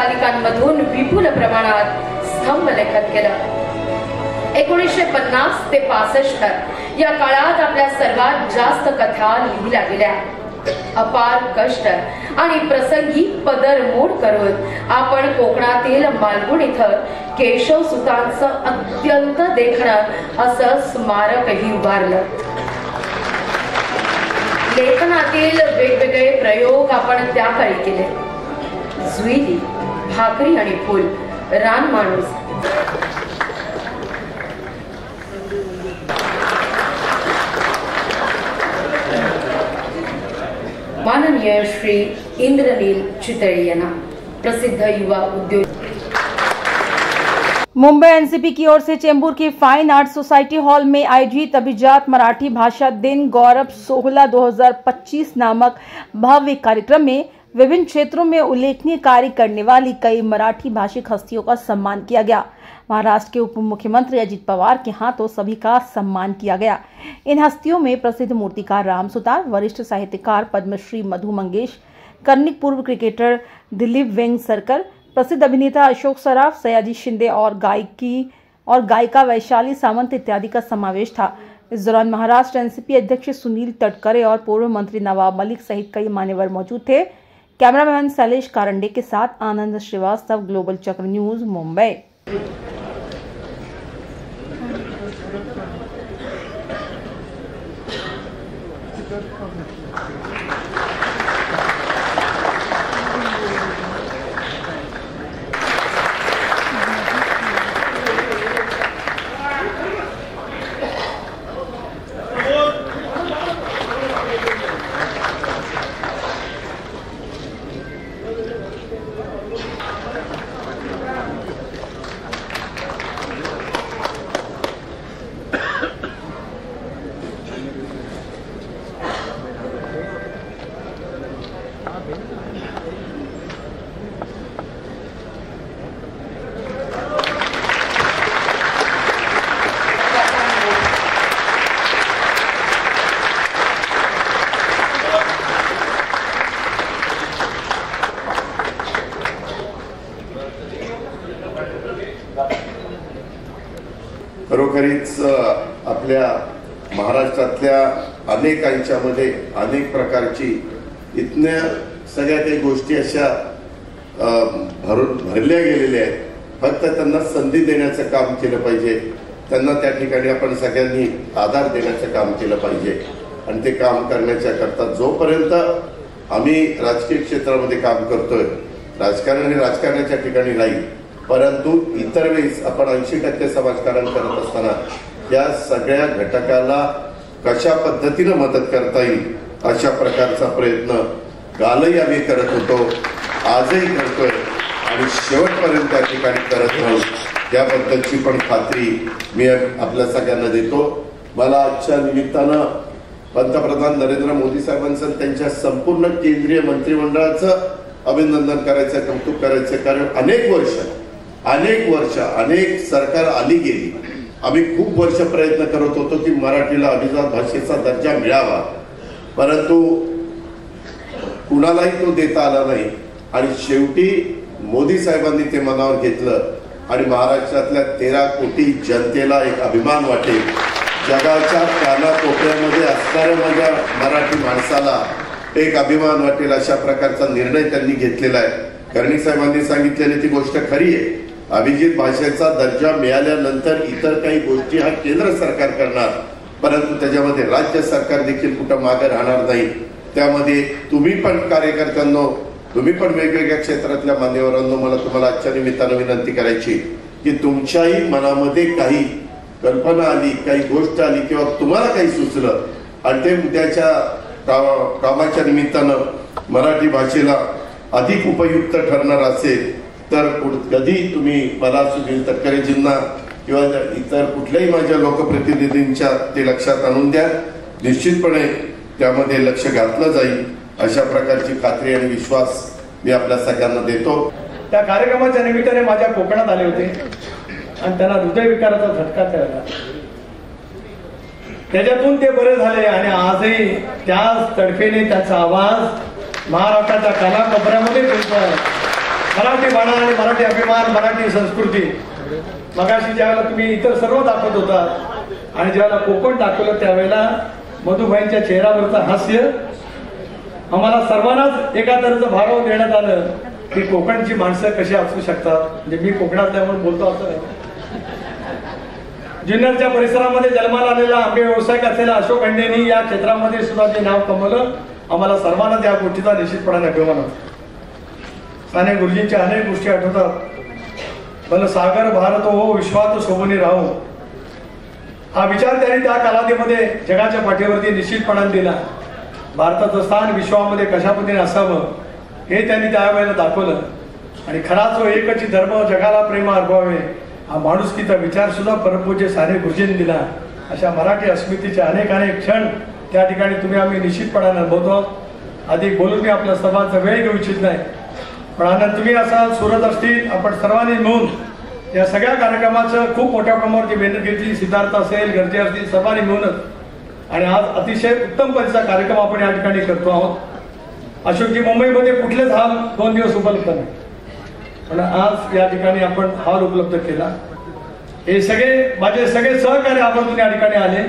नियतकालिकांमधून विपुल प्रमाणात स्तंभलेखन केलं। 1950 ते 65 या काळात आपल्या सर्वात जास्त कथा लिहिल्या गेल्या। अपार कष्ट आणि प्रसंगी पदरमोड करून आपण कोकणातील मालवण इथं केशव सुतांचं अत्यंत देखणं असं स्मारकही उभारलं। लेखनातील वेगवेगळे प्रयोग आपण त्या काळी केले। जुईली, भाकरी आणि फुल, रान माणूस, माननीय श्री इंद्रनील चितळे यांना प्रसिद्ध युवा उद्योग। मुंबई एनसीपी की ओर से चेंबूर की फाइन आर्ट सोसाइटी हॉल में आयोजित अभिजात मराठी भाषा दिन गौरव सोहला 2025 नामक भव्य कार्यक्रम में विभिन्न क्षेत्रों में उल्लेखनीय कार्य करने वाली कई मराठी भाषिक हस्तियों का सम्मान किया गया। महाराष्ट्र के उप मुख्यमंत्री अजित पवार के हाथों सभी का सम्मान किया गया। इन हस्तियों में प्रसिद्ध मूर्तिकार राम सुतार, वरिष्ठ साहित्यकार पद्मश्री मधु मंगेश, कर्णिक पूर्व क्रिकेटर दिलीप वेंगसरकर, प्रसिद्ध अभिनेता अशोक सराफ, सयाजी शिंदे और गायिका वैशाली सामंत इत्यादि का समावेश था। इस दौरान महाराष्ट्र एनसीपी अध्यक्ष सुनील तटकरे और पूर्व मंत्री नवाब मलिक सहित कई मान्यवर मौजूद थे। कैमरामैन शैलेश कारंडे के साथ आनंद श्रीवास्तव, ग्लोबल चक्र न्यूज, मुंबई। खरोखरीच आपल्या महाराष्ट्रातल्या अनेकांच्या मध्ये अनेक प्रकारची इतन्या सगळ्या काही गोष्टी अशा भरल्या गेलेल्या आहेत। फक्त त्यांना संधी देण्याचं काम केलं पाहिजे, त्यांना त्या ठिकाणी आपण सगळ्यांनी आधार देण्याचं काम केलं पाहिजे। आणि ते काम करण्याच्या करता जोपर्यंत आम्ही राजकीय क्षेत्रामध्ये काम करतोय, राजकारण हे राजकारणाच्या ठिकाणी नाही, परंतु इतर वेळेस आपण 80% समाजकारण करत असताना या सगळ्या घटकाला कशा पद्धतीने मदत करता येईल अशा प्रकारचा प्रयत्न कालही आम्ही करत होतो, आजही करतोय आणि शेवटपर्यंत त्या ठिकाणी करत राहू याबद्दलची पण खात्री मी आपल्या सगळ्यांना देतो। मला आजच्या निमित्तानं पंतप्रधान नरेंद्र मोदी साहेबांचं त्यांच्या संपूर्ण केंद्रीय मंत्रिमंडळाचं अभिनंदन करायचं, कौतुक करायचं। कारण अनेक वर्ष अनेक सरकार आली गेली, आम्ही खूप वर्ष प्रयत्न करत होतो की मराठीला अभिजात भाषेचा दर्जा मिळावा, परंतु कुणालाही तो देता आला नाही। आणि शेवटी मोदी साहेबांनी ते मनावर घेतलं आणि महाराष्ट्रातल्या 13 कोटी जनतेला एक अभिमान वाटेल, जगाच्या कानाकोपऱ्यामध्ये असणाऱ्या माझ्या मराठी माणसाला एक अभिमान वाटेल अशा प्रकारचा निर्णय त्यांनी घेतलेला आहे। कर्णिक साहेबांनी सांगितलेली ती गोष्ट खरी आहे। अभिजित भाषेचा दर्जा मिळाल्यानंतर इतर काही गोष्टी हा केंद्र सरकार करणार, परंतु त्याच्यामध्ये राज्य सरकार देखील कुठं मागे राहणार नाही। त्यामध्ये तुम्ही पण कार्यकर्त्यांनो, तुम्ही पण वेगवेगळ्या क्षेत्रातल्या मान्यवरांनो, मला तुम्हाला आजच्या निमित्तानं विनंती करायची की तुमच्याही मनामध्ये काही कल्पना आली, काही गोष्ट आली किंवा तुम्हाला काही सुचलं आणि ते उद्याच्या कामाच्या निमित्तानं मराठी भाषेला अधिक उपयुक्त ठरणार असेल तर कधी तुम्ही मला सुनील तटकरेजींना किंवा इतर कुठल्याही माझ्या लोकप्रतिनिधींच्या ते लक्षात आणून द्या। निश्चितपणे त्यामध्ये लक्ष घातलं जाईल अशा प्रकारची खात्री आणि विश्वास मी आपल्या सगळ्यांना देतो। त्या कार्यक्रमाच्या निमित्ताने माझ्या कोकणात आले होते आणि त्यांना हृदयविकाराचा झटका मिळाला, त्याच्यातून ते बरे झाले आणि आजही त्याच तडफेने त्याचा आवाज महाराष्ट्राच्या कानाकोपऱ्यामध्ये पोहोचतो आहे। मराठी बाणा आणि मराठी अभिमान, मराठी संस्कृती मगाशी ज्यावेळेला तुम्ही इतर सर्व दाखवत होता आणि ज्यावेळेला कोकण दाखवलं त्यावेळेला मधुबाईंच्या चेहऱ्यावरचं हास्य आम्हाला सर्वांनाच एका तऱ्हेचं भाराव देण्यात आलं की कोकणची माणसं कशी असू शकतात. म्हणजे मी कोकणातल्या म्हणून बोलतो असं नाही. जुन्नरच्या परिसरामध्ये जन्माला आलेला आंबे व्यावसायिक असलेला अशोक अंडेनी या क्षेत्रामध्ये सुद्धा जे नाव कमवलं, आम्हाला सर्वांना त्या गोष्टीचा निश्चितपणाने अभिमान होता. साने गुरुजींच्या अनेक गोष्टी आठवतात. भलं सागर भारत हो विश्वात शोभून राहू, हा विचार त्यांनी त्या कालावधीमध्ये जगाच्या पाठीवरती निश्चितपणाने दिला. भारताचं स्थान विश्वामध्ये कशा पद्धतीने असावं हे त्यांनी त्यावेळेला दाखवलं. आणि खराच जो एकच धर्म जगाला प्रेम अर्भावे हा माणुसकीचा विचार सुद्धा परमपूज्य साने गुरुजींनी दिला. अशा मराठी अस्मितेचे अनेक क्षण त्या ठिकाणी तुम्ही आम्ही निश्चितपणाने अनुभवतो. अधिक बोलून मी आपल्या सर्वांचा वेळ घेऊ इच्छित नाही, पण आनंद तुम्ही असाल, सुरत असतील, आपण सर्वांनी मिळून या सगळ्या कार्यक्रमाचं खूप मोठ्या प्रमाणावरती मेहनत घेतली. सिद्धार्थ असेल, गर्जे असतील, सर्वांनी मिळूनच. आणि आज अतिशय उत्तम पद्धतीचा कार्यक्रम आपण या ठिकाणी करतो आहोत. अशोकजी मुंबईमध्ये कुठलेच हॉल 2 दिवस उपलब्ध नाही, पण आज या ठिकाणी आपण हॉल उपलब्ध केला. हे सगळे माझे सगळे सहकारी आवर्जून या ठिकाणी आले,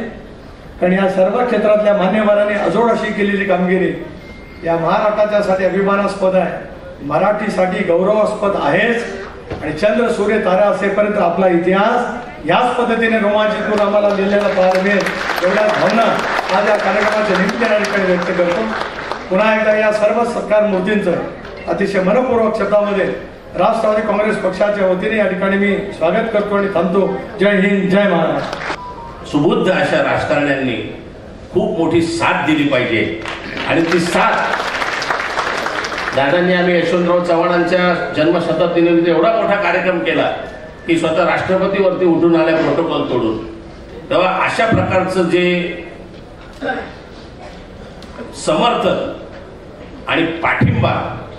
कारण या सर्व क्षेत्रातल्या मान्यवरांनी अजोड अशी केलेली कामगिरी या महाराष्ट्राच्यासाठी अभिमानास्पद आहे, मराठीसाठी गौरवास्पद आहेच. आणि चंद्र सूर्य तारा असेपर्यंत आपला इतिहास याच पद्धतीने रोमांचित करून आम्हाला लिहिलेला पाहायला मिळेल, एवढ्या भावना आज या कार्यक्रमाच्या निमित्ताने या ठिकाणी व्यक्त करतो. पुन्हा एकदा या सर्व सत्कार मूर्तींचं अतिशय मनपूर्वक शब्दामध्ये राष्ट्रवादी काँग्रेस पक्षाच्या वतीने या ठिकाणी मी स्वागत करतो आणि थांबतो. जय हिंद, जय महाराष्ट्र. सुबुद्ध अशा राजकारण्यांनी खूप मोठी साथ दिली पाहिजे. आणि ती साथ दादांनी आम्ही यशवंतराव चव्हाणांच्या जन्मशताब्दीनिमित्त एवढा मोठा कार्यक्रम केला की स्वतः राष्ट्रपतीवरती उठून आल्या प्रोटोकॉल तोडून. तेव्हा अशा प्रकारचं जे समर्थन आणि पाठिंबा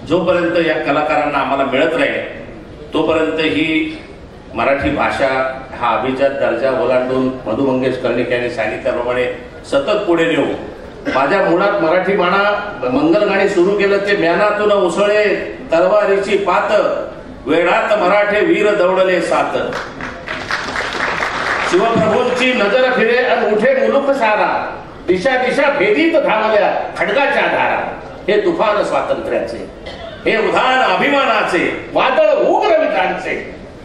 जोपर्यंत या कलाकारांना आम्हाला मिळत राहील तोपर्यंत ही मराठी भाषा हा अभिजात दर्जा ओलांडून मधु मंगेश कर्णिक यांनी सांगितल्याप्रमाणे सतत पुढे नेऊ. माझ्या मुळात मराठी बाणा मंगल गाणी सुरू केलं ते म्यानातून उसळे तलवारीची पात, वेळात मराठे वीर दौडले सात. शिवप्रभूंची नजर फिरे आणि उठे मुलुक सारा, दिशा दिशा भेदीत धावल्या खडगाच्या धारा. हे तुफान स्वातंत्र्याचे, हे उधाण अभिमानाचे, वादळ उग्र विधानचे,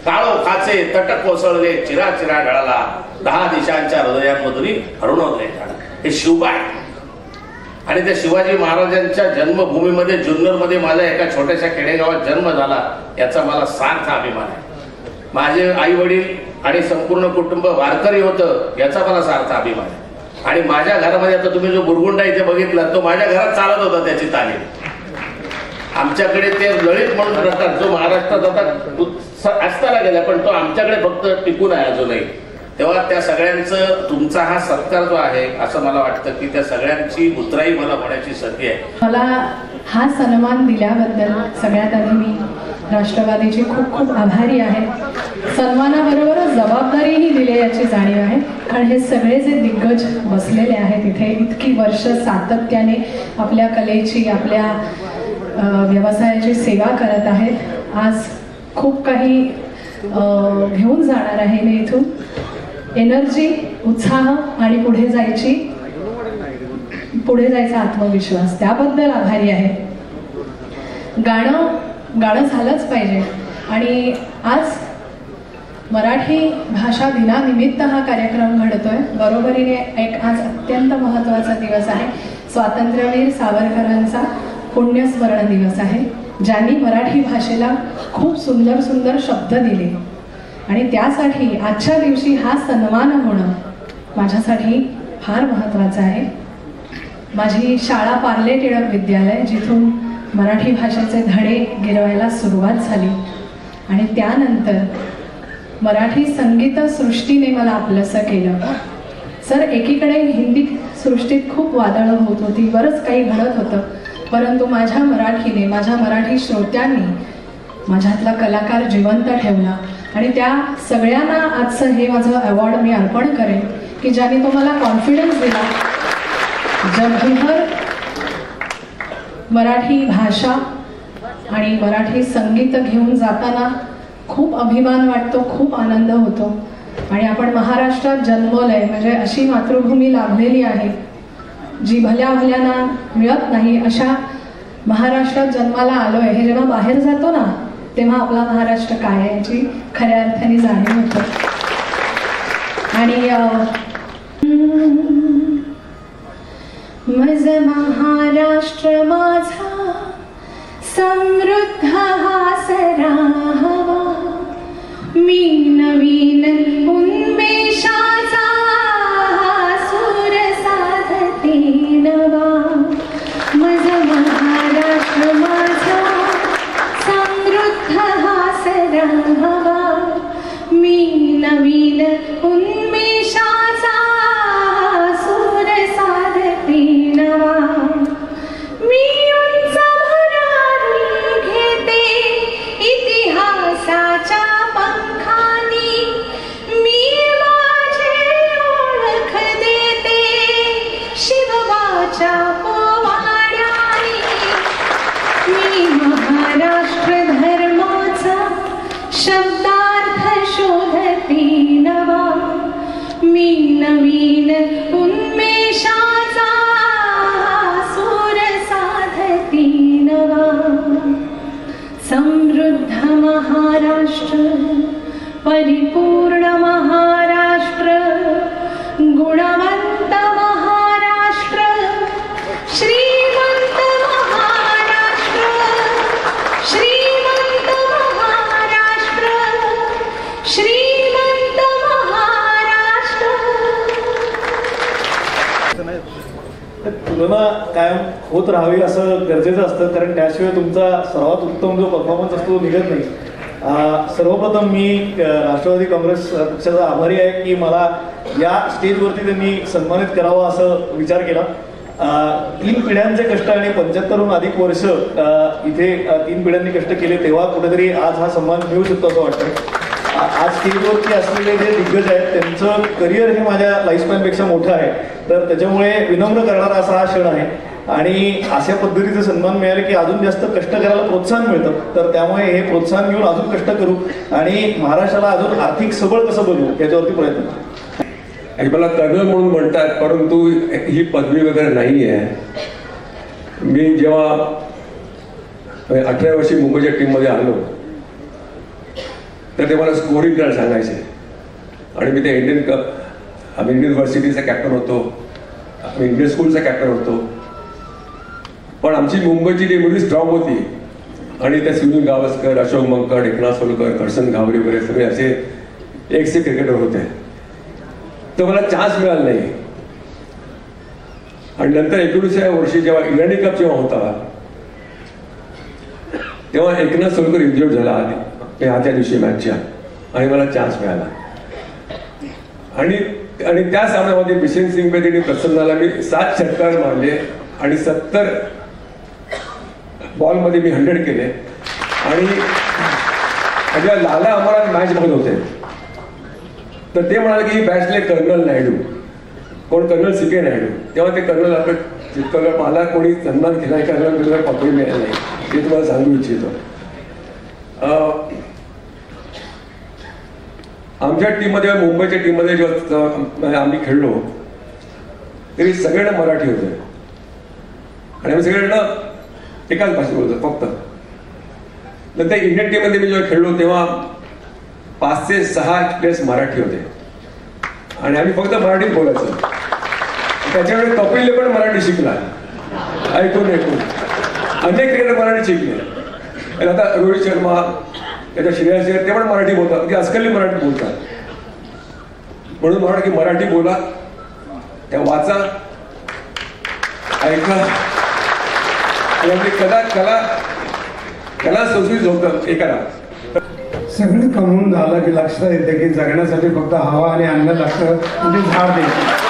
काळोखाचे तट कोसळले चिरा चिरा ढळला, 10 दिशांच्या हृदयांमधून हरुणवले झाड. हे शिवबा आहे. आणि त्या शिवाजी महाराजांच्या जन्मभूमीमध्ये जुन्नरमध्ये माझ्या एका छोट्याशा खेडेगावात जन्म झाला याचा मला सार्थ अभिमान आहे. माझे आई वडील आणि संपूर्ण कुटुंब वारकरी होतं याचा मला सार्थ अभिमान आहे. आणि माझ्या घरामध्ये आता तुम्ही जो बुरगुंडा इथे बघितला तो माझ्या घरात चालत होता त्याची तालीम. आमच्याकडे ते ललित म्हणून प्रकार जो महाराष्ट्रात आता असताना गेला पण तो आमच्याकडे फक्त टिकून आहे अजूनही. तेव्हा त्या सगळ्यांचं तुमचा हा सत्कार जो आहे असं मला वाटतं की त्या सगळ्यांची उतराई मला होण्याची संधी आहे. मला हा सन्मान दिल्याबद्दल सगळ्यात आधी मी राष्ट्रवादीची खूप खूप आभारी आहे. सन्मानाबरोबरच जबाबदारीही दिली याची जाणीव आहे, कारण हे सगळे जे दिग्गज बसलेले आहेत इथे इतकी वर्ष सातत्याने आपल्या कलेची आपल्या व्यवसायाची सेवा करत आहेत. आज खूप काही घेऊन जाणार आहे मी इथून, एनर्जी, उत्साह आणि पुढे जायचा आत्मविश्वास, त्याबद्दल आभारी आहे. गाणं झालंच पाहिजे. आणि आज मराठी भाषा दिनानिमित्त हा कार्यक्रम घडतोय. बरोबरीने एक आज अत्यंत महत्त्वाचा दिवस आहे. स्वातंत्र्यवीर सावरकरांचा पुण्यस्मरण दिवस आहे, ज्यांनी मराठी भाषेला खूप सुंदर सुंदर शब्द दिले. आणि त्यासाठी आजच्या दिवशी हा सन्मान होणं माझ्यासाठी फार महत्त्वाचं आहे. माझी शाळा पार्ले टिळक विद्यालय, जिथून मराठी भाषेचे धडे गिरवायला सुरुवात झाली. आणि त्यानंतर मराठी संगीत सृष्टीने मला आपलंसं केलं. सर, एकीकडे हिंदी सृष्टीत खूप वादळं होत होती, बरंच काही घडत होतं, परंतु माझ्या मराठीने, माझ्या मराठी श्रोत्यांनी माझ्यातला कलाकार जिवंत ठेवला. आणि त्या सगळ्यांना आजचं हे माझं अवॉर्ड मी अर्पण करेन की ज्यांनी तो मला कॉन्फिडन्स दिला. जगभर मराठी भाषा आणि मराठी संगीत घेऊन जाताना खूप अभिमान वाटतो, खूप आनंद होतो. आणि आपण महाराष्ट्रात जन्मलोय म्हणजे अशी मातृभूमी लाभलेली आहे जी भल्या भल्याना मिळत नाही. अशा महाराष्ट्रात जन्माला आलोय हे जेव्हा बाहेर जातो ना तेव्हा आपला महाराष्ट्र काय आहे याची खऱ्या अर्थाने जाणीव होते. आणि मज महाराष्ट्र माझा समृद्ध हा सराहवा, मी नवीन उन्मेषाचा सूर साधते नवा. मज महाराष्ट्र माझा समृद्ध हा सराहवा, मी नवीन उन्मेषाचा सूर साधते नवा. मी उंच भरारी घेते इतिहासाच्या पंखानी, मी माझी ओळख देते शिवबाच्या पोवाड्यानी. मी महाराष्ट्र धर्माचा शब्दार्थ शोधते नवा, मी नवीन उन्मेषाचा सूर साधते नवा. समृद्ध महाराष्ट्र, परिपूर्ण महाराष्ट्र, गुणवंत महाराष्ट्र, श्रीमंत महाराष्ट्र, श्रीमंत महाराष्ट्र, श्रीमंत महाराष्ट्र. तुलना कायम होत राहावी असं गरजेचं असतं, कारण त्याशिवाय तुमचा सर्वात उत्तम जो परफॉर्मन्स असतो तो निघत नाही. सर्वप्रथम मी राष्ट्रवादी काँग्रेस पक्षाचा आभारी आहे की मला या स्टेजवरती त्यांनी सन्मानित करावं असं विचार केला. 3 पिढ्यांचे कष्ट आणि 75हून अधिक वर्ष इथे 3 पिढ्यांनी कष्ट केले तेव्हा कुठेतरी आज हा सन्मान मिळू शकतो असं वाटतं. आज स्टेजवरती असलेले जे दिग्गज आहेत त्यांचं करिअर हे माझ्या लाईफस्पॅनपेक्षा मोठं आहे, तर त्याच्यामुळे विनम्र करणारा असा हा क्षण आहे. आणि अशा पद्धतीचे सन्मान मिळाले की अजून जास्त कष्ट करायला प्रोत्साहन मिळतं, तर त्यामुळे हे प्रोत्साहन घेऊन अजून कष्ट करू आणि महाराष्ट्राला अजून आर्थिक सबळ कसं बनवू याच्यावरती प्रयत्न करू. आणि मला कर्नल म्हणून म्हणतात, परंतु ही पदवी वगैरे नाही आहे. मी जेव्हा 18 वर्षी मुंबईच्या टीममध्ये आलो तर ते मला स्कोरिंग करायला सांगायचे आणि मी ते इंडियन व्हर्सिटीचा कॅप्टन होतो, इंडियन स्कूलचा कॅप्टन होतो. पण आमची मुंबईची टीम एवढी स्ट्रॉंग होती आणि त्या सुनील गावस्कर, अशोक मंकड, एकनाथ सोलकर, करसन घावरे वगैरे सगळे असे एकसे क्रिकेटर होते, तर मला चान्स मिळाला नाही. आणि नंतर 19व्या वर्षी जेव्हा इराणी कप जेव्हा होता तेव्हा एकनाथ सोलकर इंजर्ड झाला त्या दिवशी मॅचच्या आणि मला चान्स मिळाला. आणि त्या सामन्यामध्ये बिशन सिंग बेदी प्रसन्नाला मी 7 षटकार मारले आणि 70 बॉलमध्ये मी 100 केले. आणि लाला आम्हाला मॅच बघत होते तर ते म्हणाले की ही बॅट्सले कर्नल नायडू. कोण? Colonel CK Naidu. तेव्हा ते कर्नल आपलं मला कोणी सन्मान केला कर्नल पकडून मिळाला नाही, हे तुम्हाला सांगू इच्छितो. आमच्या टीममध्ये मुंबईच्या टीममध्ये जेव्हा आम्ही खेळलो तरी सगळेजण मराठी होते आणि आम्ही सगळेजण एकाच भाषेत बोलतो फक्त. नंतर इंडियन टीममध्ये मी जेव्हा खेळलो तेव्हा 5 ते 6 प्लेयर्स मराठी होते आणि आम्ही फक्त मराठीत बोलायचो. त्याच्यामुळे कपिलने पण मराठी शिकला ऐकून. अनेक क्रिकेटर मराठी शिकले. आणि आता रोहित शर्मा, त्याच्या श्रेयस अय्यर ते पण मराठी बोलतात, ते अस्खलित मराठी बोलतात. म्हणून म्हणा की मराठी बोला, त्या वाचा, ऐका आणि आपली कला संस्कृती झोप हे करा. सगळं कमवून झालं की लक्षात येते की जगण्यासाठी फक्त हवा आणि अन्न लागतं, म्हणजे झाड द्यायचं.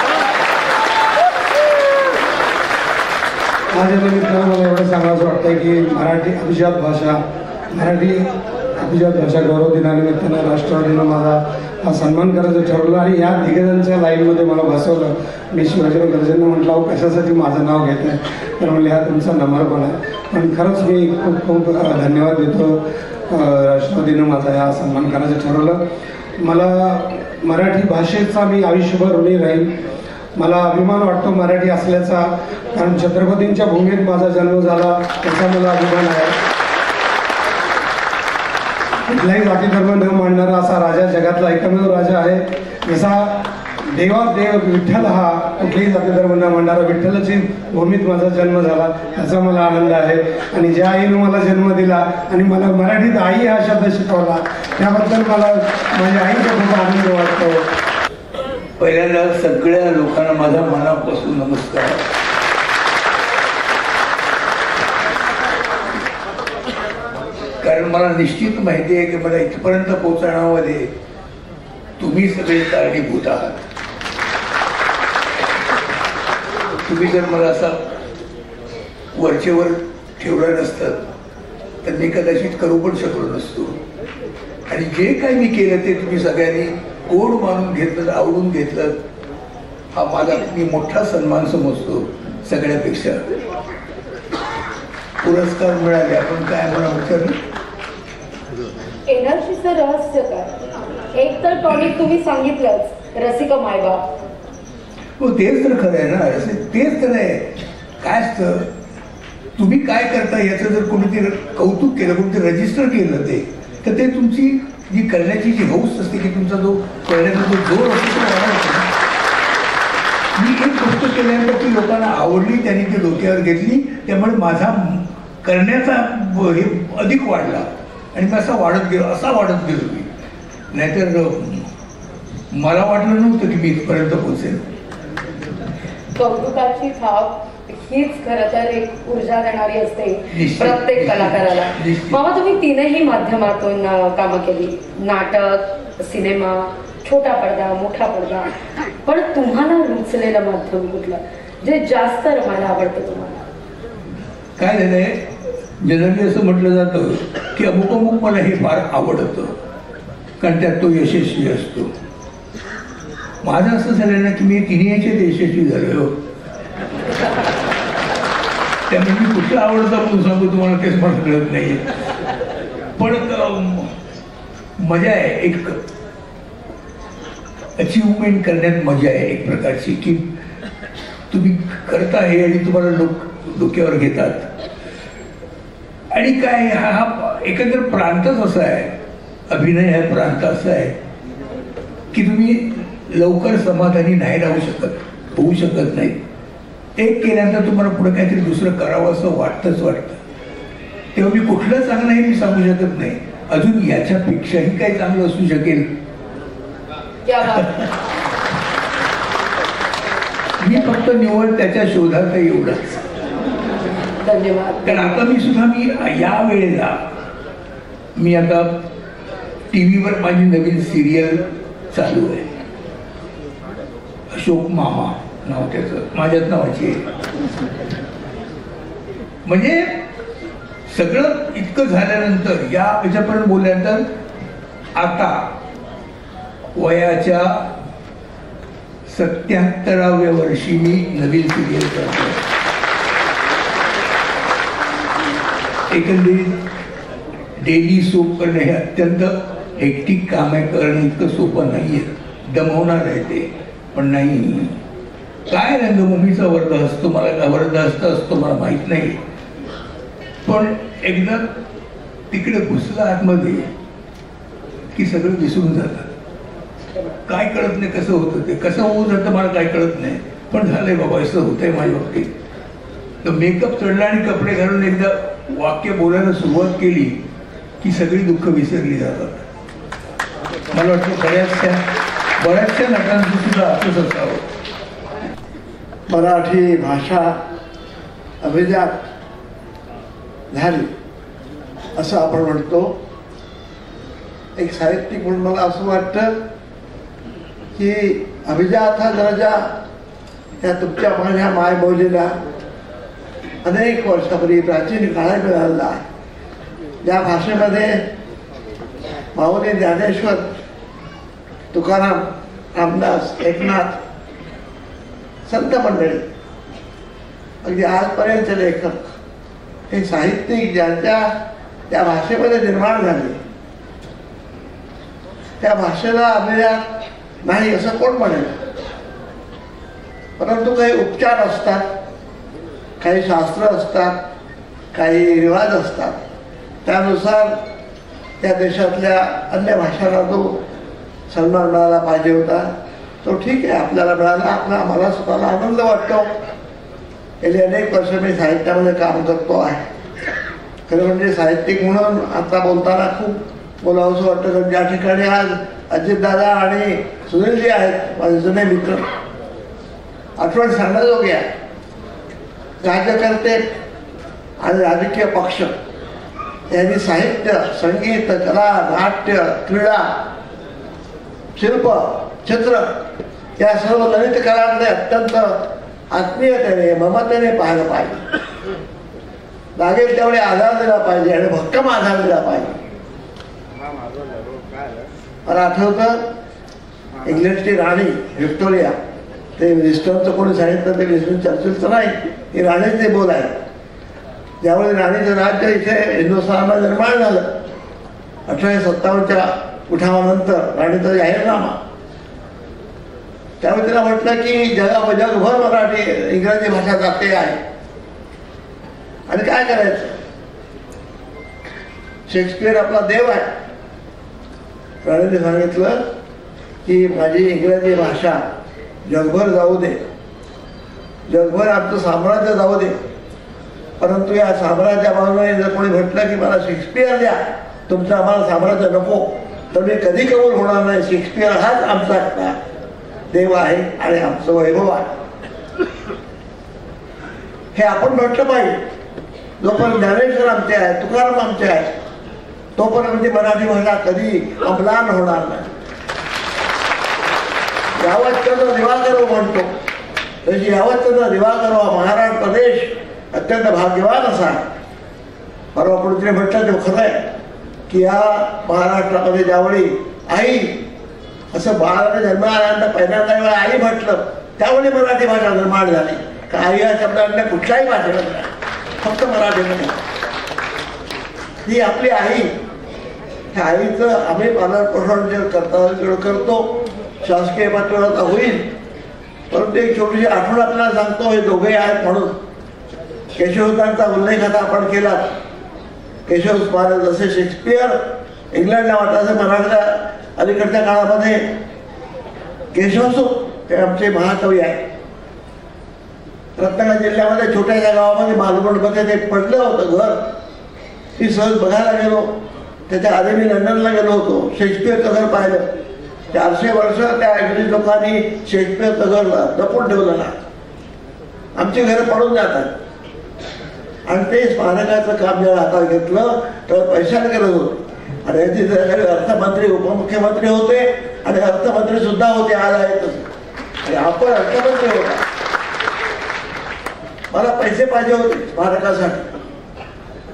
माझ्या निमित्तानं मला एवढं सांगायचं वाटतं की मराठी अभिजात भाषा, मराठी अभिजात भाषा गौरव दिनानिमित्तानं राष्ट्रवादीनं माझा हा सन्मान करायचं ठरवलं आणि या दिग्गजांच्या लाईनमध्ये मला बसवलं. मी शिवाजीराव गर्जेंना म्हटलं अहो कशासाठी माझं नाव घेत नाही, तर म्हणले हा तुमचा नम्रपणा आहे. पण खरंच मी खूप खूप धन्यवाद देतो. राष्ट्रवादीनं माझा हा सन्मान करायचं ठरवलं. मला मराठी भाषेचा मी आयुष्यभर ऋणी राहील. मला अभिमान वाटतो मराठी असल्याचा, कारण छत्रपतींच्या भूमीत माझा जन्म झाला त्याचा मला अभिमान आहे. कुठलाही जाती धर्म न मांडणारा असा राजा जगातला एकमेव राजा आहे. जसा देवादेव विठ्ठल हा कुठलीही जाती धर्म न मांडणारा, विठ्ठलाची भूमीत माझा जन्म झाला याचा मला आनंद आहे. आणि ज्या आईनं मला जन्म दिला आणि मला मराठीत आई हा शब्द शिकवला त्याबद्दल मला माझ्या आईचा खूप आनंद वाटतो. पहिल्यांदा सगळ्या लोकांना माझा मनापासून नमस्कार. कारण मला निश्चित माहिती आहे की मला इथपर्यंत पोहोचण्यामध्ये तुम्ही सगळे कारणीभूत आहात. तुम्ही जर मला असा वरचेवर ठेवलं नसतं तर मी कदाचित करू पण शकलो नसतो. आणि जे काही मी केलं ते तुम्ही सगळ्यांनी गोड मानून घेतलं, आवडून घेतलं, हा माझा मी मोठा सन्मान समजतो. सगळ्यापेक्षा पुरस्कार मिळाले, आपण काय म्हणा विचारलं, एनर्जीचं रहस्य काय? एक तर टॉनिक तुम्ही सांगितलंच, रसिक मायबाप. हो तेच तर खरं आहे ना, तेच खरं आहे. काय असतं, तुम्ही काय करता याचं जर कोणीतरी कौतुक केलं, कोणीतरी रजिस्टर केलं तर ते तुमची जी करण्याची जी हौस असते की तुमचा जो करण्याचा जो जोर असतो तो वाढवतो. मी एक गोष्ट केल्यानंतर ती लोकांना आवडली, त्यांनी ती डोक्यावर घेतली, त्यामुळे माझा करण्याचा हे अधिक वाढला आणि मी असा वाढत गेलो मी. नाहीतर मला वाटलं नव्हतं की मी इथपर्यंत पोहोचेन. कौतुकाची थाप हीच खरं तर एक ऊर्जा देणारी असते प्रत्येक कलाकाराला. मामा तुम्ही तीनही माध्यमातून कामं केली, नाटक, सिनेमा, छोटा पडदा, मोठा पडदा, पण तुम्हाला रुचलेलं माध्यम कुठलं जे जास्त रमायला आवडतं तुम्हाला? काय झालंय, जनरली असं म्हटलं जातं की अमुक अमुक मला हे फार आवडतं कारण त्यात तो यशस्वी असतो. माझं असं झालं ना की मी तिन्ही याच्यात यशस्वी झालो. त्यामुळे मी कुठलं आवडतं म्हणून सांगू तुम्हाला तेच मला कळत नाही. पण मजा आहे, एक अचिव्हमेंट करण्यात मजा आहे एक प्रकारची, की तुम्ही करता हे आणि तुम्हाला लोक डोक्यावर घेतात. आणि काय हा एकंदर प्रांतच असा आहे, अभिनय हा प्रांत असा आहे की तुम्ही लवकर समाधानी नाही राहू शकत, होऊ शकत नाही. एक केल्यानंतर तुम्हाला पुढे काहीतरी दुसरं करावं असं वाटतंच वाटतं. तेव्हा मी कुठलं चांगलं हे मी सांगू शकत नाही. अजून याच्यापेक्षाही काही चांगलं असू शकेल. मी फक्त निवड त्याच्या शोधात एवढंच. धन्यवाद. कारण आता मी या वेळेला मी आता टीव्हीवर माझी नवीन सिरियल चालू आहे, अशोक मामा नाव त्याचं, माझ्याच नावाची आहे. म्हणजे सगळं इतकं झाल्यानंतर या याच्यापर्यंत बोलल्यानंतर आता वयाच्या 77व्या वर्षी मी नवीन सिरियल करतो. एकंदरीत डेली सोप करणं हे अत्यंत हेक्टिक काम आहे. करणं इतकं सोपं नाहीये, दमवणार आहे ते. पण नाही, काय रंगभूमीचा वर्धहस्त असतो मला माहित नाही. पण एकदा तिकडे घुसलं आतमध्ये की सगळं विसरून जातं. काय कळत नाही कसं होतं ते, कसं होऊ जातं मला काय कळत नाही. पण झालंय बाबा, असं होतंय माझ्या बाबतीत. तर मेकअप चढला आणि कपडे घालून एकदा वाक्य बोलायला सुरुवात केली की सगळी दुःख विसरली जातात. मला वाटतं बऱ्याचशा नटांचं सुद्धा असंच असावं. मराठी भाषा अभिजात झाली असं आपण म्हणतो. एक साहित्यिक म्हणून मला असं वाटतं की अभिजात हा दर्जा या तुमच्या माझ्या मायबोलीला अनेक वर्षापूर्वी प्राचीन काळात मिळालेला आहे. ज्या भाषेमध्ये माऊली ज्ञानेश्वर, तुकाराम, रामदास, एकनाथ, संत मंडळी, अगदी आजपर्यंतचे लेखक, हे साहित्यिक ज्यांच्या त्या भाषेमध्ये निर्माण झाले, त्या भाषेला अभिजात नाही असं कोण म्हणेल. परंतु काही उपचार असतात, काही शास्त्र असतात, काही रिवाज असतात. त्यानुसार त्या देशातल्या अन्य भाषांना जो सन्मान मिळाला पाहिजे होता तो ठीक आहे, आपल्याला मिळाला. मला स्वतःला आनंद वाटतो. गेली अनेक वर्ष मी साहित्यामध्ये काम करतो आहे. खरं म्हणजे साहित्यिक म्हणून आता बोलताना खूप बोलावंसं वाटतं, कारण ज्या ठिकाणी आज अजितदादा आणि सुनीलजी आहेत, माझे जुने मित्र, आठवण सांगण्याजोगे आहे. राज्यकर्ते आणि राजकीय पक्ष यांनी साहित्य, संगीत, कला, नाट्य, क्रीडा, शिल्प, चित्र या सर्व ललित कलांकडे अत्यंत आत्मीयतेने, ममतेने पाहिलं पाहिजे. लागेल तेवढे आधार दिला पाहिजे आणि भक्कम आधार दिला पाहिजे. मला आठवतं इंग्लंडची राणी व्हिक्टोरिया, ते विस्टनचं कोणी सांगितलं ते विस्टन चर्चिलचं नाही, ही राणीचे बोल आहे. ज्यावेळी राणीचं राज्य इथे हिंदुस्थानात निर्माण झालं 1857च्या उठावानंतर, राणीचा जाहीरनामा, त्यावेळी तिला म्हटलं की जगभर मराठी, इंग्रजी भाषा जाते आहे आणि काय करायचं. शेक्सपियर आपला देव आहे. राणीने सांगितलं की माझी इंग्रजी भाषा जगभर जाऊ दे, जगभर आमचं साम्राज्य जाऊ दे, परंतु या साम्राज्याबाजूने जर कोणी म्हटलं की मला शेक्सपियर द्या, तुमचं आम्हाला साम्राज्य नको, तर मी कधी कबूल होणार नाही. शेक्सपियर हाच आमचा देव आहे आणि आमचं वैभव आहे. हे आपण म्हटलं पाहिजे. जोपर्यंत ज्ञानेश्वर आमचे आहे, तुकाराम आमचे आहे, तोपर्यंत म्हणजे मराठी भाषा कधी अम्लान होणार नाही. यावतचंद्र दिवाकर म्हणतो तशी यावतचंद्र दिवाकर हा महाराष्ट्र प्रदेश अत्यंत भाग्यवान असा. परवा पुढे म्हटलं ते खरं आहे की या महाराष्ट्रामध्ये ज्यावेळी आई असं बाळाला जन्म आल्यानंतर पहिल्यांदा वेळा आई म्हटलं, त्यावेळी मराठी भाषा निर्माण झाली. का आई या शब्दांना कुठल्याही भाषेमध्ये नाही, फक्त मराठीमध्ये. ही आपली आई, ह्या आईचं आम्ही पालन पोषण जे करतो, शासकीय पातळीवर होईल. परंतु एक छोटीशी आठवण आपल्याला सांगतो, हे दोघे आहेत म्हणून. केशवदांचा उल्लेख आता आपण केला. केशव स्मारक जसे शेक्सपियर इंग्लंडला वाटतं, तसे मराठीला अलीकडच्या काळामध्ये केशवसूत हे आमचे महाकवी आहेत. रत्नागिरी जिल्ह्यामध्ये छोट्याशा गावामध्ये मालवणमध्ये ते पडलं होतं घर. ती सहज बघायला गेलो. त्याच्या आधी मी लंडनला गेलो होतो. शेक्सपियरचं घर पाहिलं. 400 वर्ष त्या इंग्लिश लोकांनी शेक्सपियरचं घर जपून ठेवलं ना. आमची घरं पडून जातात. आणि ते स्मारकाचं काम जेव्हा हातात घेतलं तेव्हा पैशाला गरज होती. आणि याची जबाबदारी अर्थमंत्री, उपमुख्यमंत्री होते आणि अर्थमंत्री सुद्धा होते, आज आहेतच. आणि आपण अर्थमंत्री होता. मला पैसे पाहिजे होते स्मारकासाठी.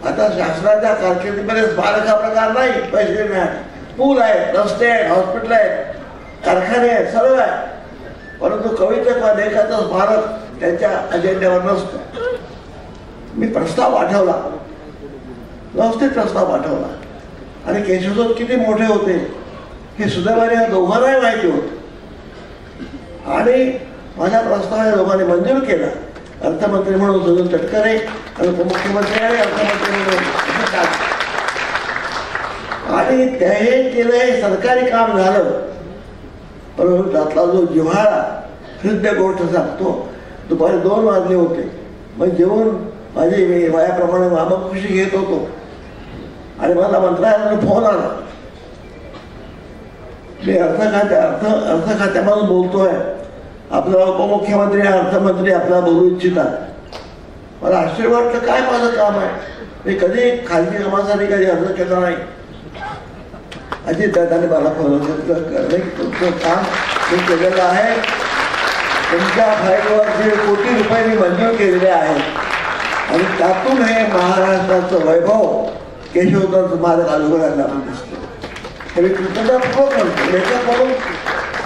आता शासनाच्या कारकिर्दीमध्ये स्मारक हा प्रकार नाही. पैसे मिळाले, पूल आहेत, रस्ते आहेत, हॉस्पिटल आहेत, कारखाने आहेत, सर्व आहे. परंतु कवीचं किंवा लेखाचं स्मारक त्यांच्या अजेंड्यावर नसतं. मी प्रस्ताव पाठवला, व्यवस्थित प्रस्ताव पाठवला. आणि केशवसूत किती मोठे होते हे सुदैवाने या दोघांनाही माहिती होतं. आणि माझ्या प्रस्ताव या दोघांनी मंजूर केला. अर्थमंत्री म्हणून सुनील तटकरे आणि उपमुख्यमंत्री आणि अर्थमंत्री म्हणून. आणि हे केलं, हे सरकारी काम झालं. परंतु त्यातला जो जिव्हाळा, हृदय गोष्ट सांगतो. दुपारी 2 वाजले होते. मग जेवून माझी वयाप्रमाणे मामाखुशी घेत होतो आणि मला मंत्रालयातून फोन आला. मी अर्थ खात्यामधून बोलतोय. आपला उपमुख्यमंत्री आणि अर्थमंत्री आपल्याला बोलू इच्छितात. मला आश्चर्य वाटलं, काय माझं काम आहे. मी कधी खाजगी कामासाठी कधी अर्ज केला नाही. अजितदादांनी मला फोन घेतलं, तुमचं काम मी केलेलं आहे. तुमच्या फाईलवर 1.5 कोटी रुपये मी मंजूर केलेले आहेत आणि त्यातून हे महाराष्ट्राचं वैभव केशवदास स्मारक अनुभवायला दिसतं. हे मी कृतज्ञतापूर्वक म्हणतो. लेखक म्हणून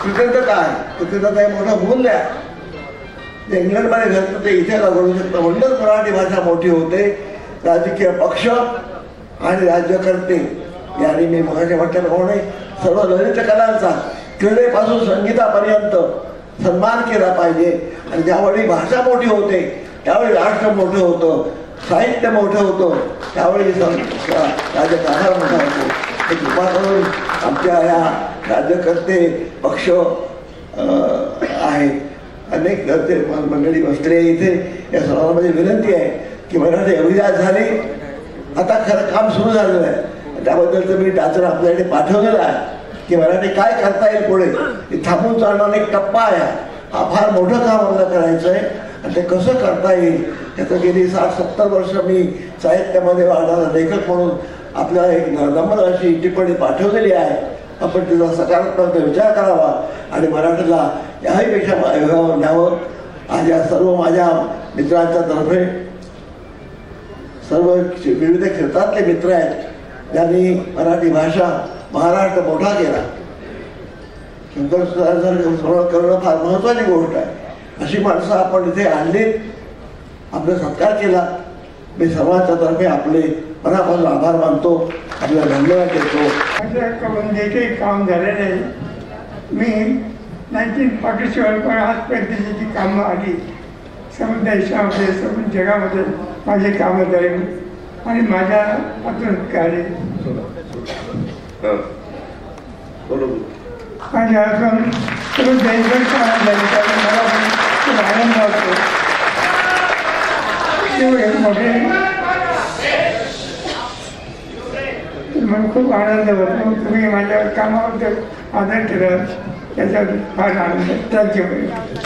कृतज्ञता आहे, कृतज्ञता हे मोठं मूल्य आहे. इंग्लंडमध्ये घडतं ते इथे घडू शकतं म्हणूनच मराठी भाषा मोठी होते. राजकीय पक्ष आणि राज्यकर्ते यांनी मी मगाशी म्हटल्याप्रमाणे सर्व ललित कलांचा क्रीडेपासून संगीतापर्यंत सन्मान केला पाहिजे. आणि ज्यावेळी भाषा मोठी होते त्यावेळी राष्ट्र मोठं होतं, साहित्य मोठं होतं, त्यावेळी राज्यकारभार मोठा होतो. हे कृपा करून आमच्या या राज्यकर्ते पक्ष आहेत, अनेक ते मंडळी बसले इथे, या सर्वांना माझी विनंती आहे की मराठी अभिजात झाली, आता खरं काम सुरू झालेलं आहे. त्याबद्दलचं मी टाचर आपल्याकडे पाठवलेलं आहे की मराठी काय करता येईल पुढे. थांबून चालणारा एक टप्पा आहे, हा फार मोठं काम आम्हाला करायचं आहे. आणि ते कसं करता येईल त्याचं गेली 60-70 वर्ष मी साहित्यामध्ये वाढणारा लेखक म्हणून आपल्याला एक नम्र अशी टिप्पणी पाठवलेली आहे. आपण तिचा सकारात्मक विचार करावा आणि मराठीला याहीपेक्षा वेगावर न्यावं. आज या सर्व माझ्या मित्रांच्या तर्फे सर्व विविध क्षेत्रातले मित्र आहेत ज्यांनी मराठी भाषा महाराष्ट्र मोठा केला. शंकर स्मरण करणं फार महत्वाची गोष्ट आहे. अशी माणसं आपण इथे आणलीत, आपला सत्कार केला. मी सर्वांच्या तर्फे आपले मनापासून आभार मानतो, आपल्याला धन्यवाद देतो. माझ्याकडून जे काही काम झालेलं आहे, मी 1947 पण आजपर्यंत जी कामं आली सर्व देशामध्ये सर्व जगामध्ये माझे कामं झाले आणि माझ्या हातून कार्य माझ्या हातून सर्व देशभर काम झाले, त्यामुळे मला खूप आनंद वाटतो. एवढे मोठे मला खूप आनंद वाटतो. तुम्ही माझ्या कामाबद्दल आदर केला त्याच्यात फार आनंद. थँक्यू.